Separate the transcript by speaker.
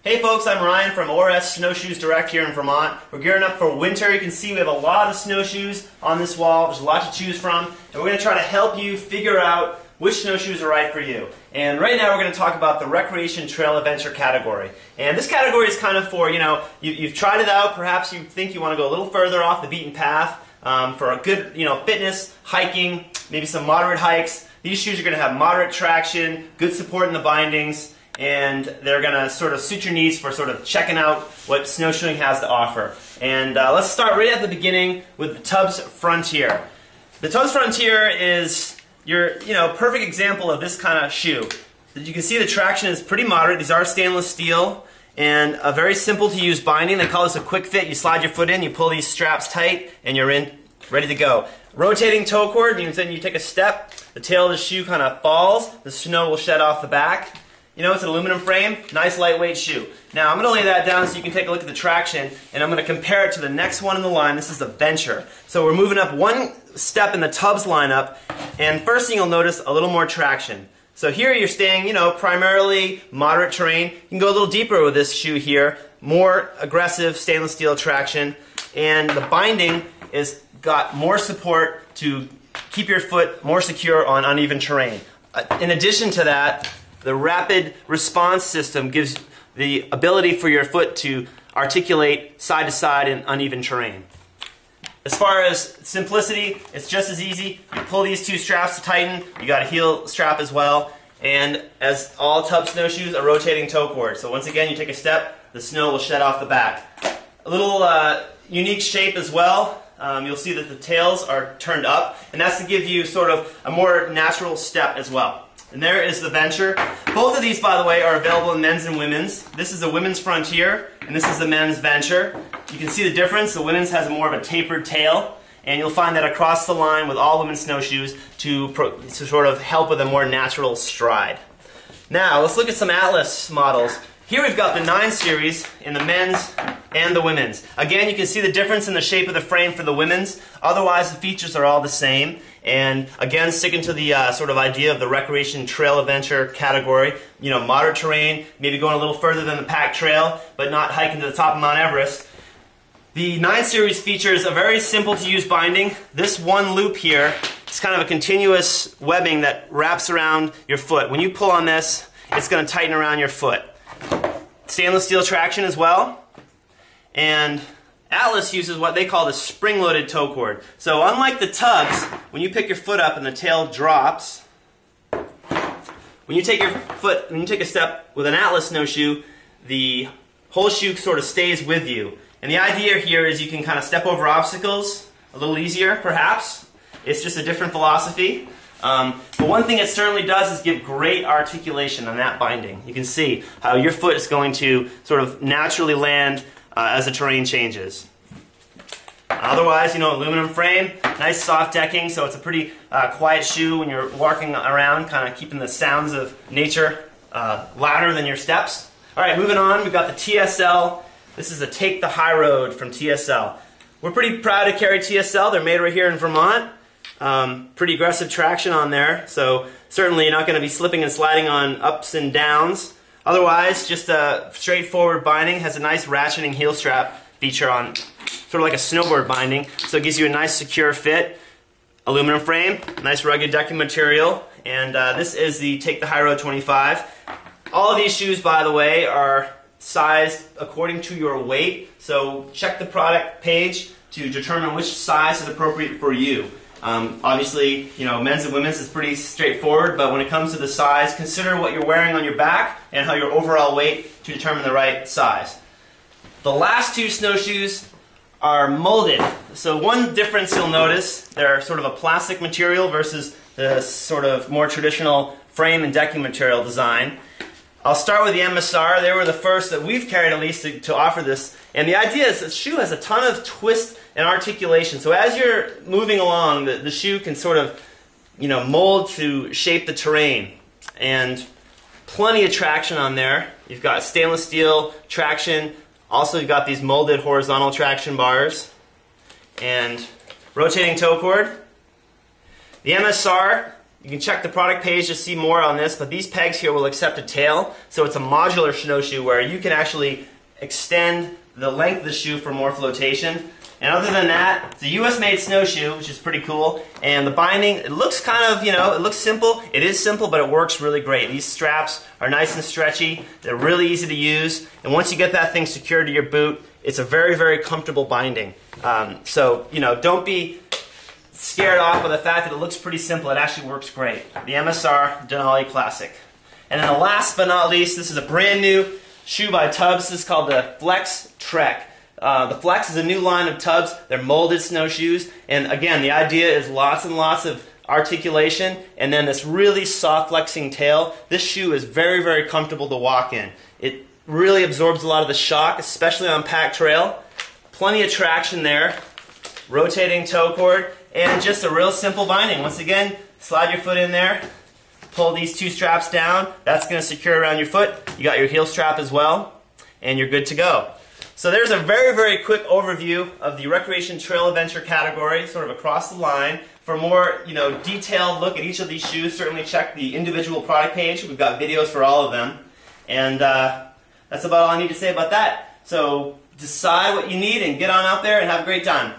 Speaker 1: Hey folks, I'm Ryan from ORS Snowshoes Direct here in Vermont. We're gearing up for winter. You can see we have a lot of snowshoes on this wall. There's a lot to choose from. And we're going to try to help you figure out which snowshoes are right for you. And right now we're going to talk about the recreation trail adventure category. And this category is kind of for, you've tried it out. Perhaps you think you want to go a little further off the beaten path for a good, fitness, hiking, maybe some moderate hikes. These shoes are going to have moderate traction, good support in the bindings, and they're going to sort of suit your needs for sort of checking out what snowshoeing has to offer. And let's start right at the beginning with the Tubbs Frontier. The Tubbs Frontier is your perfect example of this kind of shoe. You can see the traction is pretty moderate. These are stainless steel and a very simple to use binding. They call this a quick fit. You slide your foot in, you pull these straps tight, and you're in, ready to go. Rotating toe cord, then you take a step, the tail of the shoe kind of falls, the snow will shed off the back. It's an aluminum frame, nice lightweight shoe. Now I'm going to lay that down so you can take a look at the traction, and I'm going to compare it to the next one in the line. This is the Venture. So we're moving up one step in the Tubbs lineup, and first thing you'll notice, a little more traction. So here you're staying, primarily moderate terrain. You can go a little deeper with this shoe here, more aggressive stainless steel traction, and the binding is got more support to keep your foot more secure on uneven terrain. In addition to that, the rapid response system gives the ability for your foot to articulate side to side in uneven terrain. As far as simplicity, it's just as easy. You pull these two straps to tighten, you got a heel strap as well, and as all Tubbs snowshoes, a rotating toe cord. So once again, you take a step, the snow will shed off the back. A little unique shape as well. You'll see that the tails are turned up, and that's to give you sort of a more natural step as well. And there is the Venture. Both of these, by the way, are available in men's and women's. This is the women's Frontier, and this is the men's Venture. You can see the difference. The women's has more of a tapered tail, and you'll find that across the line with all women's snowshoes to sort of help with a more natural stride. Now, let's look at some Atlas models. Here we've got the 9 series in the men's and the women's. Again, you can see the difference in the shape of the frame for the women's. Otherwise, the features are all the same. And again, sticking to the sort of idea of the recreation trail adventure category, moderate terrain, maybe going a little further than the packed trail, but not hiking to the top of Mount Everest. The 9 series features a very simple to use binding. This one loop here is kind of a continuous webbing that wraps around your foot. When you pull on this, it's going to tighten around your foot. Stainless steel traction as well, and Atlas uses what they call the spring-loaded toe cord. So unlike the Tubbs, when you pick your foot up and the tail drops, when you take a step with an Atlas snowshoe, the whole shoe sort of stays with you. And the idea here is you can kind of step over obstacles a little easier, perhaps. It's just a different philosophy. But one thing it certainly does is give great articulation on that binding. You can see how your foot is going to sort of naturally land as the terrain changes. Otherwise, aluminum frame, nice soft decking, so it's a pretty quiet shoe when you're walking around, kind of keeping the sounds of nature louder than your steps. All right, moving on, we've got the TSL. This is a Take the High Road from TSL. We're pretty proud to carry TSL. They're made right here in Vermont. Pretty aggressive traction on there, so certainly you're not going to be slipping and sliding on ups and downs. Otherwise, just a straightforward binding. Has a nice ratcheting heel strap feature on, sort of like a snowboard binding, so it gives you a nice secure fit. Aluminum frame, nice rugged decking material, and this is the Take the High Road 25. All of these shoes, by the way, are sized according to your weight, so check the product page to determine which size is appropriate for you. Obviously, men's and women's is pretty straightforward, but when it comes to the size, consider what you're wearing on your back and how your overall weight to determine the right size. The last 2 snowshoes are molded. So one difference you'll notice, they're sort of a plastic material versus the sort of more traditional frame and decking material design. I'll start with the MSR. They were the first that we've carried, at least, to offer this. And the idea is the shoe has a ton of twist and articulation. So as you're moving along, the shoe can sort of, mold to shape the terrain. And plenty of traction on there. You've got stainless steel traction. Also, you've got these molded horizontal traction bars. And rotating toe cord. The MSR You can check the product page to see more on this, but these pegs here will accept a tail, so it's a modular snowshoe where you can actually extend the length of the shoe for more flotation. And other than that, it's a US-made snowshoe, which is pretty cool. And the binding, it looks kind of, it looks simple. It is simple, but it works really great. These straps are nice and stretchy. They're really easy to use. And once you get that thing secured to your boot, it's a very, very comfortable binding. So, don't be scared off by the fact that it looks pretty simple. It actually works great. The MSR Denali Classic. And then last but not least, this is a brand new shoe by Tubbs. This is called the Flex TRK. The Flex is a new line of tubs. They're molded snowshoes, and again, the idea is lots and lots of articulation, and then this really soft flexing tail. This shoe is very, very comfortable to walk in. It really absorbs a lot of the shock, especially on packed trail. Plenty of traction there, rotating toe cord, and just a real simple binding. Once again, slide your foot in there, pull these two straps down. That's going to secure around your foot. You got your heel strap as well, and you're good to go. So there's a very, very quick overview of the recreation trail adventure category, sort of across the line. For a more, detailed look at each of these shoes, certainly check the individual product page. We've got videos for all of them. And that's about all I need to say about that. So decide what you need and get on out there and have a great time.